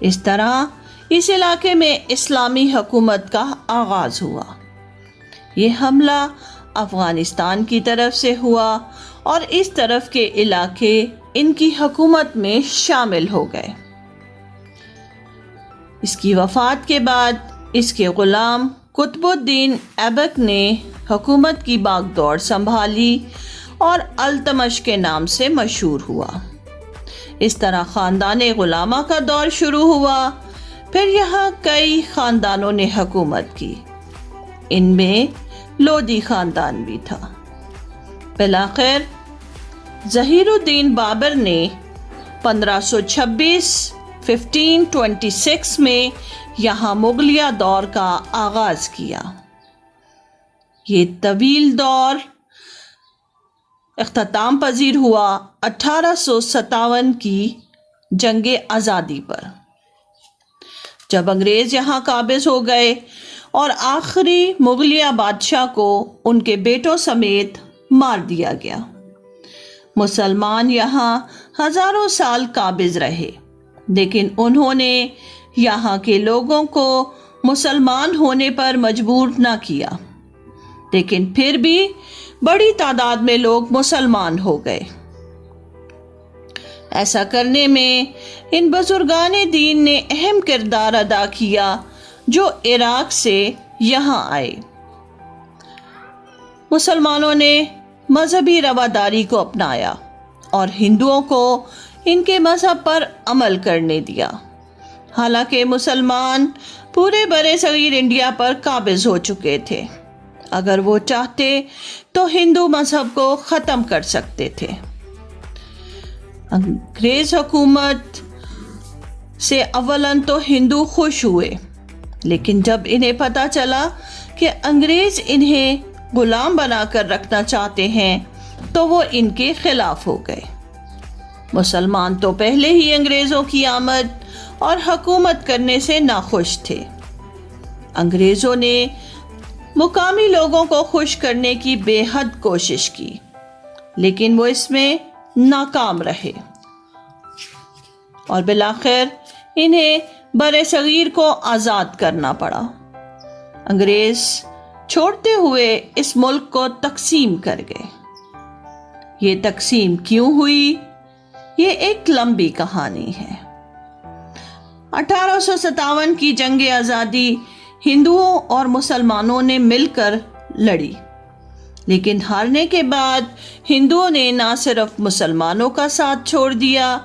اس طرح اس علاقے میں اسلامی حکومت کا آغاز ہوا۔ یہ حملہ افغانستان کی طرف سے ہوا اور اس طرف کے علاقے ان کی حکومت میں شامل ہو گئے۔ اس کی وفات کے بعد اس کے غلام قطب الدین ایبک نے حکومت کی باغ دوڑ سنبھالی اور التمش کے نام سے مشہور ہوا۔ اس طرح خاندان غلامہ کا دور شروع ہوا۔ پھر یہاں کئی خاندانوں نے حکومت کی، ان میں لودھی خاندان بھی تھا۔ بالآخر ظہیر الدین بابر نے 1526 میں یہاں مغلیہ دور کا آغاز کیا۔ یہ طویل دور اختتام پذیر ہوا 1857 کی جنگ آزادی پر، جب انگریز یہاں قابض ہو گئے اور آخری مغلیہ بادشاہ کو ان کے بیٹوں سمیت مار دیا گیا۔ مسلمان یہاں ہزاروں سال قابض رہے، لیکن انہوں نے یہاں کے لوگوں کو مسلمان ہونے پر مجبور نہ کیا، لیکن پھر بھی بڑی تعداد میں لوگ مسلمان ہو گئے۔ ایسا کرنے میں ان بزرگان دین نے اہم کردار ادا کیا جو عراق سے یہاں آئے۔ مسلمانوں نے مذہبی رواداری کو اپنایا اور ہندوؤں کو ان کے مذہب پر عمل کرنے دیا۔ حالانکہ مسلمان پورے برِ صغیر انڈیا پر قابض ہو چکے تھے، اگر وہ چاہتے تو ہندو مذہب کو ختم کر سکتے تھے۔ انگریز حکومت سے اولاً تو ہندو خوش ہوئے، لیکن جب انہیں پتہ چلا کہ انگریز انہیں غلام بنا کر رکھنا چاہتے ہیں تو وہ ان کے خلاف ہو گئے۔ مسلمان تو پہلے ہی انگریزوں کی آمد اور حکومت کرنے سے ناخوش تھے۔ انگریزوں نے مقامی لوگوں کو خوش کرنے کی بے حد کوشش کی، لیکن وہ اس میں ناکام رہے اور بالآخر انہیں برِ صغیر کو آزاد کرنا پڑا۔ انگریز چھوڑتے ہوئے اس ملک کو تقسیم کر گئے۔ یہ تقسیم کیوں ہوئی؟ یہ ایک لمبی کہانی ہے۔ 1857 کی جنگ آزادی ہندوؤں اور مسلمانوں نے مل کر لڑی، لیکن ہارنے کے بعد ہندوؤں نے نہ صرف مسلمانوں کا ساتھ چھوڑ دیا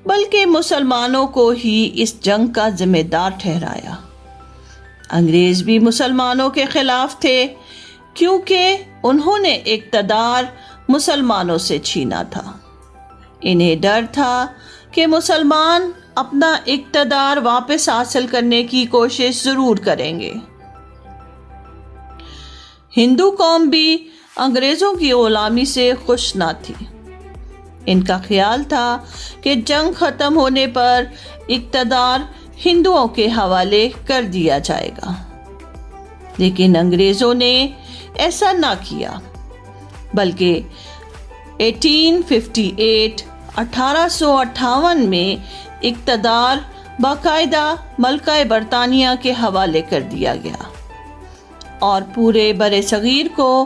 بلکہ مسلمانوں کو ہی اس جنگ کا ذمہ دار ٹھہرایا۔ انگریز بھی مسلمانوں کے خلاف تھے کیونکہ انہوں نے اقتدار مسلمانوں سے چھینا تھا۔ انہیں ڈر تھا کہ مسلمان اپنا اقتدار واپس حاصل کرنے کی کوشش ضرور کریں گے۔ ہندو قوم بھی انگریزوں کی غلامی سے خوش نہ تھی۔ ان کا خیال تھا کہ جنگ ختم ہونے پر اقتدار ہندوؤں کے حوالے کر دیا جائے گا، لیکن انگریزوں نے ایسا نہ کیا، بلکہ 1858 میں اقتدار باقاعدہ ملکہ برطانیہ کے حوالے کر دیا گیا اور پورے برِ صغیر کو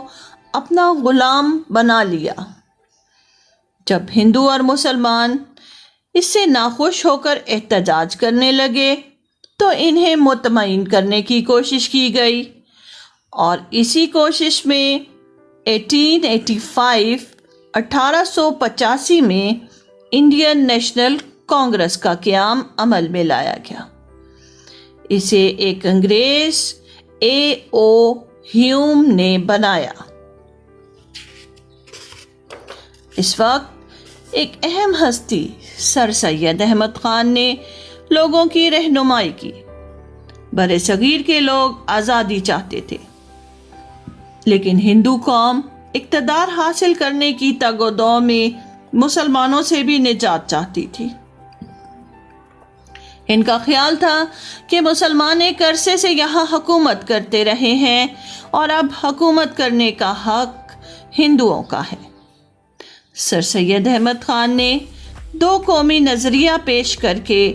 اپنا غلام بنا لیا۔ جب ہندو اور مسلمان اس سے ناخوش ہو کر احتجاج کرنے لگے تو انہیں مطمئن کرنے کی کوشش کی گئی، اور اسی کوشش میں 1885 میں انڈین نیشنل کانگریس کا قیام عمل میں لایا گیا۔ اسے ایک انگریز A.O. ہیوم نے بنایا۔ اس وقت ایک اہم ہستی سر سید احمد خان نے لوگوں کی رہنمائی کی۔ برِ صغیر کے لوگ آزادی چاہتے تھے، لیکن ہندو قوم اقتدار حاصل کرنے کی تگ و دو میں مسلمانوں سے بھی نجات چاہتی تھی۔ ان کا خیال تھا کہ مسلمان ایک عرصے سے یہاں حکومت کرتے رہے ہیں اور اب حکومت کرنے کا حق ہندوؤں کا ہے۔ سر سید احمد خان نے دو قومی نظریہ پیش کر کے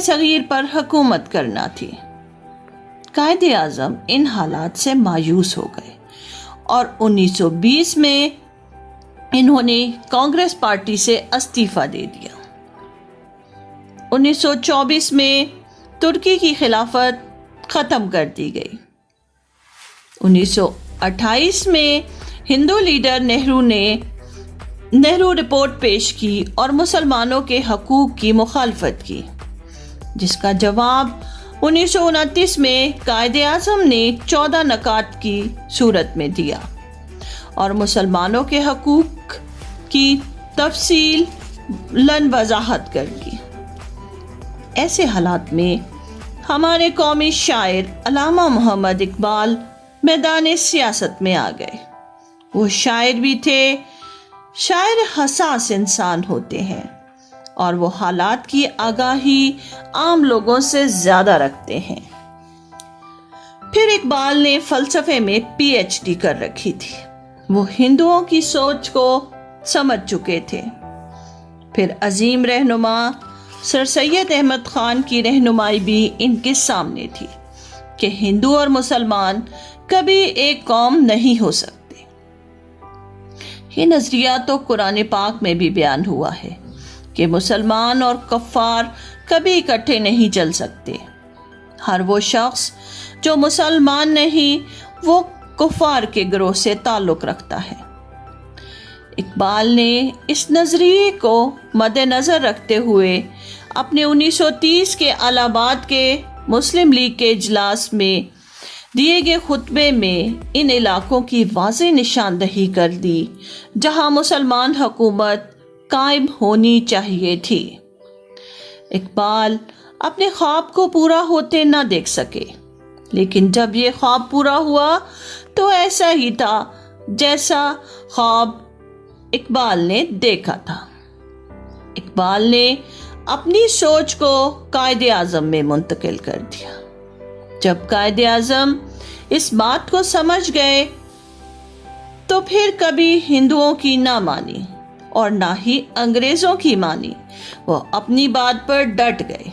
صغیر پر حکومت کرنا تھی۔ قائد اعظم ان حالات سے مایوس ہو گئے اور 1920 میں انہوں نے کانگریس پارٹی سے استعفیٰ دے دیا۔ 1924 میں ترکی کی خلافت ختم کر دی گئی۔ 1928 میں ہندو لیڈر نہرو نے رپورٹ پیش کی اور مسلمانوں کے حقوق کی مخالفت کی، جس کا جواب 1929 میں قائد اعظم نے 14 نکات کی صورت میں دیا اور مسلمانوں کے حقوق کی تفصیل وضاحت کر دی۔ ایسے حالات میں ہمارے قومی شاعر علامہ محمد اقبال میدان سیاست میں آ گئے۔ وہ شاعر بھی تھے۔ شاعر حساس انسان ہوتے ہیں اور وہ حالات کی آگاہی عام لوگوں سے زیادہ رکھتے ہیں۔ پھر اقبال نے فلسفے میں پی ایچ ڈی کر رکھی تھی۔ وہ ہندوؤں کی سوچ کو سمجھ چکے تھے۔ پھر عظیم رہنما سر سید احمد خان کی رہنمائی بھی ان کے سامنے تھی کہ ہندو اور مسلمان کبھی ایک قوم نہیں ہو سکتے۔ یہ نظریہ تو قرآن پاک میں بھی بیان ہوا ہے کہ مسلمان اور کفار کبھی اکٹھے نہیں چل سکتے۔ ہر وہ شخص جو مسلمان نہیں وہ کفار کے گروہ سے تعلق رکھتا ہے۔ اقبال نے اس نظریے کو مد نظر رکھتے ہوئے اپنے 1930 کے الہ آباد کے مسلم لیگ کے اجلاس میں دیے گئے خطبے میں ان علاقوں کی واضح نشاندہی کر دی جہاں مسلمان حکومت قائم ہونی چاہیے تھی۔ اقبال اپنے خواب کو پورا ہوتے نہ دیکھ سکے، لیکن جب یہ خواب پورا ہوا تو ایسا ہی تھا جیسا خواب اقبال نے دیکھا تھا۔ اقبال نے اپنی سوچ کو قائد اعظم میں منتقل کر دیا۔ جب قائد اعظم اس بات کو سمجھ گئے تو پھر کبھی ہندوؤں کی نہ مانی اور نہ ہی انگریزوں کی مانی۔ وہ اپنی بات پر ڈٹ گئے۔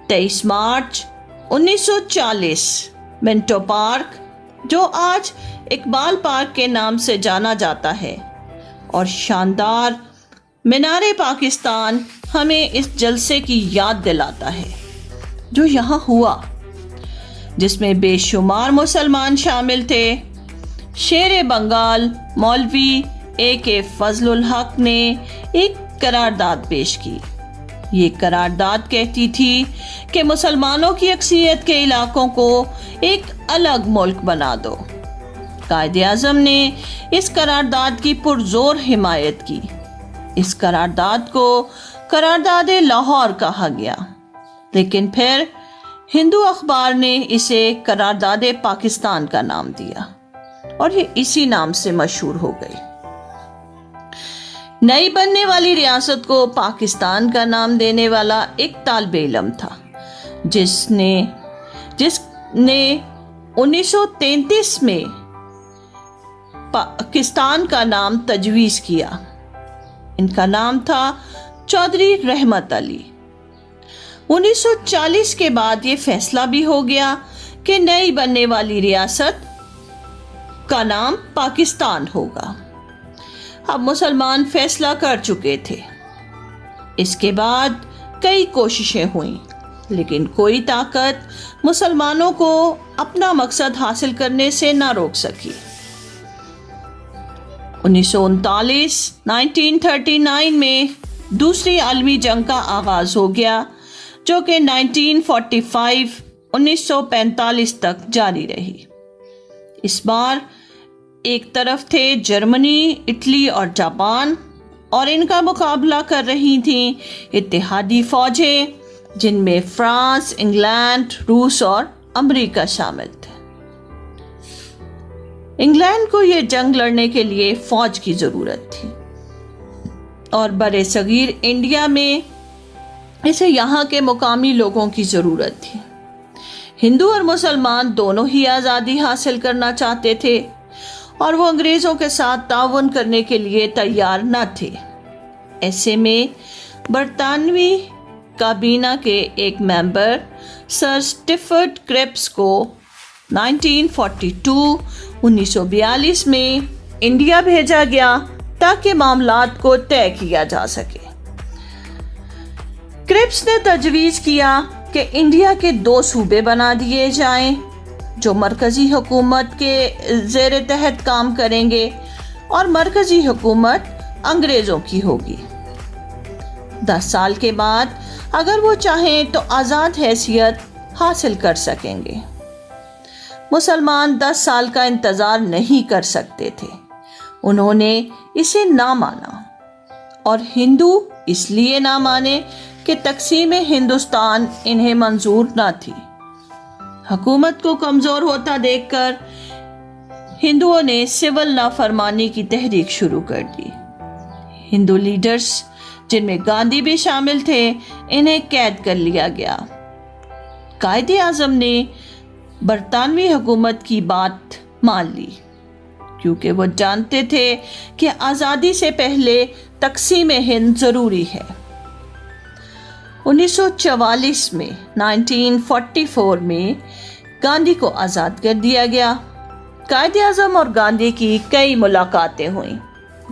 23 مارچ 1940 منٹو پارک، جو آج اقبال پارک کے نام سے جانا جاتا ہے، اور شاندار مینار پاکستان ہمیں اس جلسے کی یاد دلاتا ہے جو یہاں ہوا، جس میں بے شمار مسلمان شامل تھے۔ شیر بنگال مولوی A.K. فضل الحق نے ایک قرارداد پیش کی۔ یہ قرارداد کہتی تھی کہ مسلمانوں کی اکثریت کے علاقوں کو ایک الگ ملک بنا دو۔ قائد اعظم نے اس قرارداد کی پرزور حمایت کی۔ اس قرارداد کو قرارداد لاہور کہا گیا، لیکن پھر ہندو اخبار نے اسے قرارداد پاکستان کا نام دیا اور یہ اسی نام سے مشہور ہو گئی۔ نئی بننے والی ریاست کو پاکستان کا نام دینے والا ایک طالب علم تھا جس نے 1933 میں پاکستان کا نام تجویز کیا۔ ان کا نام تھا چودھری رحمت علی۔ 1940 کے بعد یہ فیصلہ بھی ہو گیا کہ نئی بننے والی ریاست کا نام پاکستان ہوگا۔ اب مسلمان فیصلہ کر چکے تھے۔ اس کے بعد کئی کوششیں ہوئیں، لیکن کوئی طاقت مسلمانوں کو اپنا مقصد حاصل کرنے سے نہ روک سکی۔ 1939 میں دوسری عالمی جنگ کا آغاز ہو گیا، جو کہ 1945 تک جاری رہی۔ اس بار ایک طرف تھے جرمنی، اٹلی اور جاپان، اور ان کا مقابلہ کر رہی تھیں اتحادی فوجیں جن میں فرانس، انگلینڈ، روس اور امریکہ شامل تھے۔ انگلینڈ کو یہ جنگ لڑنے کے لیے فوج کی ضرورت تھی اور برِ صغیر انڈیا میں اسے یہاں کے مقامی لوگوں کی ضرورت تھی۔ ہندو اور مسلمان دونوں ہی آزادی حاصل کرنا چاہتے تھے اور وہ انگریزوں کے ساتھ تعاون کرنے کے لیے تیار نہ تھے۔ ایسے میں برطانوی کابینہ کے ایک ممبر سر اسٹیفرڈ کرپس کو 1942 میں انڈیا بھیجا گیا تاکہ معاملات کو طے کیا جا سکے۔ کرپس نے تجویز کیا کہ انڈیا کے 2 صوبے بنا دیے جائیں جو مرکزی حکومت کے زیر تحت کام کریں گے اور مرکزی حکومت انگریزوں کی ہوگی۔ 10 سال کے بعد اگر وہ چاہیں تو آزاد حیثیت حاصل کر سکیں گے۔ مسلمان 10 سال کا انتظار نہیں کر سکتے تھے، انہوں نے اسے نہ مانا، اور ہندو اس لیے نہ مانے کہ تقسیم ہندوستان انہیں منظور نہ تھی۔ حکومت کو کمزور ہوتا دیکھ کر ہندوؤں نے سول نافرمانی کی تحریک شروع کر دی۔ ہندو لیڈرز جن میں گاندھی بھی شامل تھے انہیں قید کر لیا گیا۔ قائد اعظم نے برطانوی حکومت کی بات مان لی کیونکہ وہ جانتے تھے کہ آزادی سے پہلے تقسیم ہند ضروری ہے۔ 1944 میں گاندھی کو آزاد کر دیا گیا۔ قائد اعظم اور گاندھی کی کئی ملاقاتیں ہوئیں۔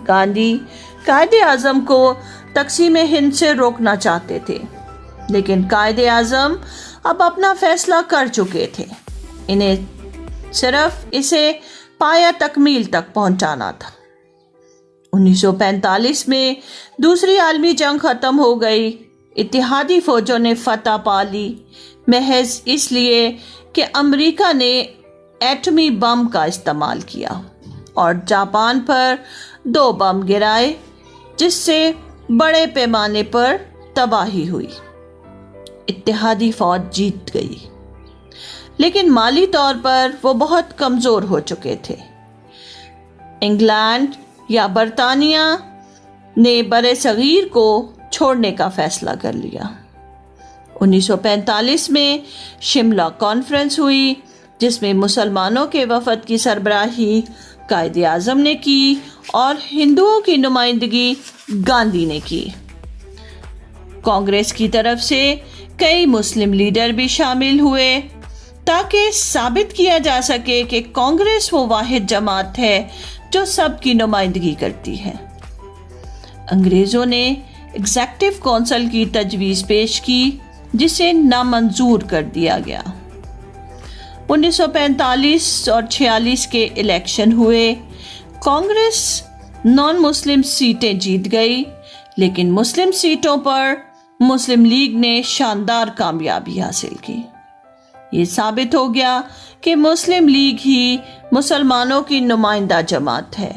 گاندھی قائد اعظم کو تقسیم ہند سے روکنا چاہتے تھے، لیکن قائد اعظم اب اپنا فیصلہ کر چکے تھے، انہیں صرف اسے پایہ تکمیل تک پہنچانا تھا۔ 1945 میں دوسری عالمی جنگ ختم ہو گئی۔ اتحادی فوجوں نے فتح پا لی محض اس لیے کہ امریکہ نے ایٹمی بم کا استعمال کیا اور جاپان پر 2 بم گرائے، جس سے بڑے پیمانے پر تباہی ہوئی۔ اتحادی فوج جیت گئی، لیکن مالی طور پر وہ بہت کمزور ہو چکے تھے۔ انگلینڈ یا برطانیہ نے برِ صغیر کو چھوڑنے کا فیصلہ کر لیا۔ 1945 میں شملہ کانفرنس ہوئی جس میں مسلمانوں کے وفد کی سربراہی قائد اعظم نے کی اور ہندوؤں کی نمائندگی گاندھی نے کی۔ کانگریس کی طرف سے کئی مسلم لیڈر بھی شامل ہوئے تاکہ ثابت کیا جا سکے کہ کانگریس وہ واحد جماعت ہے جو سب کی نمائندگی کرتی ہے۔ انگریزوں نے ایگزیکٹو کونسل کی تجویز پیش کی جسے نامنظور کر دیا گیا۔ 1945 اور 1946 کے الیکشن ہوئے۔ کانگریس نان مسلم سیٹیں جیت گئی، لیکن مسلم سیٹوں پر مسلم لیگ نے شاندار کامیابی حاصل کی۔ یہ ثابت ہو گیا کہ مسلم لیگ ہی مسلمانوں کی نمائندہ جماعت ہے۔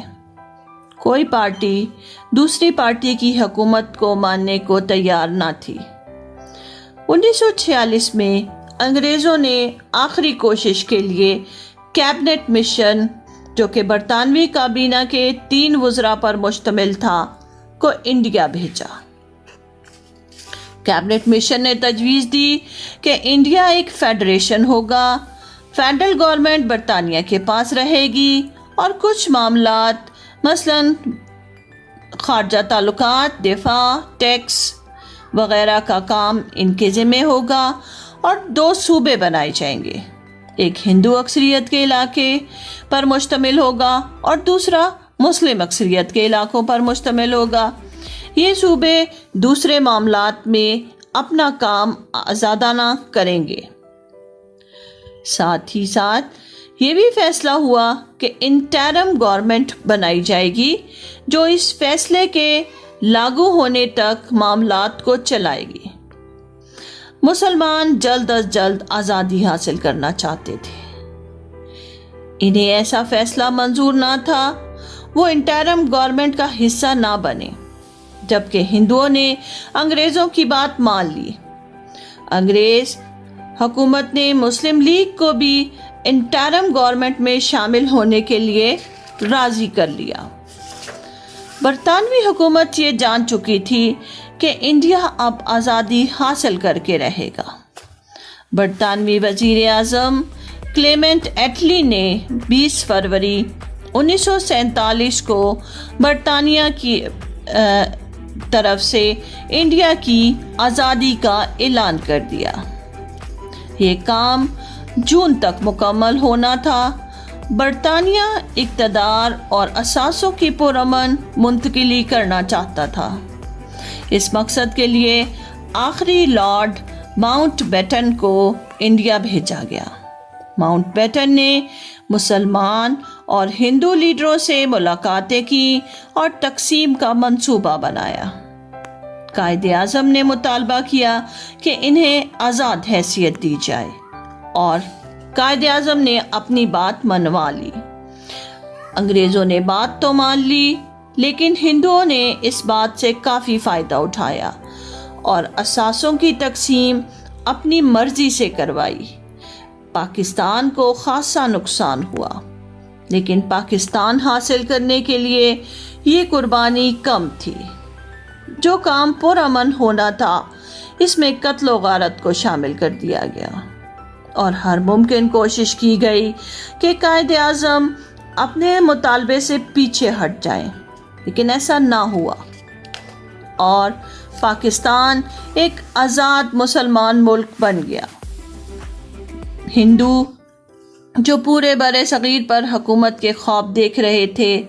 کوئی پارٹی دوسری پارٹی کی حکومت کو ماننے کو تیار نہ تھی۔ 1946 میں انگریزوں نے آخری کوشش کے لیے کیبنٹ مشن، جو کہ برطانوی کابینہ کے 3 وزراء پر مشتمل تھا، کو انڈیا بھیجا۔ کیبنٹ مشن نے تجویز دی کہ انڈیا ایک فیڈریشن ہوگا، فیڈرل گورنمنٹ برطانیہ کے پاس رہے گی اور کچھ معاملات مثلاً خارجہ تعلقات، دفاع، ٹیکس وغیرہ کا کام ان کے ذمہ ہوگا، اور 2 صوبے بنائے جائیں گے، ایک ہندو اکثریت کے علاقے پر مشتمل ہوگا اور دوسرا مسلم اکثریت کے علاقوں پر مشتمل ہوگا۔ یہ صوبے دوسرے معاملات میں اپنا کام آزادانہ کریں گے۔ ساتھ ہی ساتھ یہ بھی فیصلہ ہوا کہ انٹرم گورنمنٹ بنائی جائے گی جو اس فیصلے کے لاگو ہونے تک معاملات کو چلائے گی۔ مسلمان جلد از جلد آزادی حاصل کرنا چاہتے تھے، انہیں ایسا فیصلہ منظور نہ تھا وہ انٹرم گورنمنٹ کا حصہ نہ بنے، جبکہ ہندوؤں نے انگریزوں کی بات مان لی۔ انگریز حکومت نے مسلم لیگ کو بھی انٹرم گورنمنٹ میں شامل ہونے کے لیے راضی کر لیا۔ برطانوی حکومت یہ جان چکی تھی کہ انڈیا اب آزادی حاصل کر کے رہے گا۔ برطانوی وزیر اعظم کلیمنٹ ایٹلی نے 20 فروری 1947 کو طرف سے انڈیا کی آزادی کا اعلان کر دیا۔ یہ کام جون تک مکمل ہونا تھا۔ برطانیہ اقتدار اور اثاثوں کی پرامن منتقلی کرنا چاہتا تھا۔ اس مقصد کے لیے آخری لارڈ ماؤنٹ بیٹن کو انڈیا بھیجا گیا۔ ماؤنٹ بیٹن نے مسلمان اور ہندو لیڈروں سے ملاقاتیں کی اور تقسیم کا منصوبہ بنایا۔ قائد اعظم نے مطالبہ کیا کہ انہیں آزاد حیثیت دی جائے اور قائد اعظم نے اپنی بات منوا لی۔ انگریزوں نے بات تو مان لی، لیکن ہندوؤں نے اس بات سے کافی فائدہ اٹھایا اور اثاثوں کی تقسیم اپنی مرضی سے کروائی۔ پاکستان کو خاصا نقصان ہوا، لیکن پاکستان حاصل کرنے کے لیے یہ قربانی کم تھی۔ جو کام پرامن ہونا تھا اس میں قتل و غارت کو شامل کر دیا گیا اور ہر ممکن کوشش کی گئی کہ قائد اعظم اپنے مطالبے سے پیچھے ہٹ جائیں، لیکن ایسا نہ ہوا اور پاکستان ایک آزاد مسلمان ملک بن گیا۔ ہندو جو پورے برِ صغیر پر حکومت کے خواب دیکھ رہے تھے،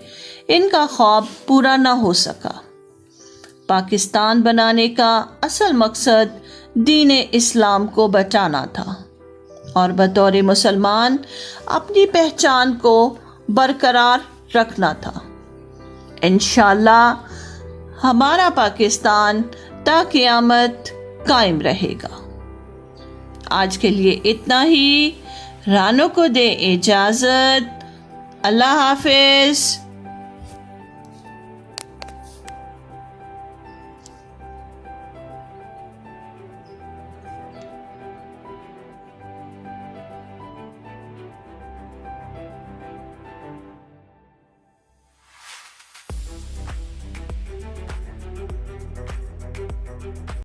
ان کا خواب پورا نہ ہو سکا۔ پاکستان بنانے کا اصل مقصد دین اسلام کو بچانا تھا اور بطور مسلمان اپنی پہچان کو برقرار رکھنا تھا۔ انشاءاللہ ہمارا پاکستان تا قیامت قائم رہے گا۔ آج کے لیے اتنا ہی۔ رانو کو دے اجازت۔ اللہ حافظ۔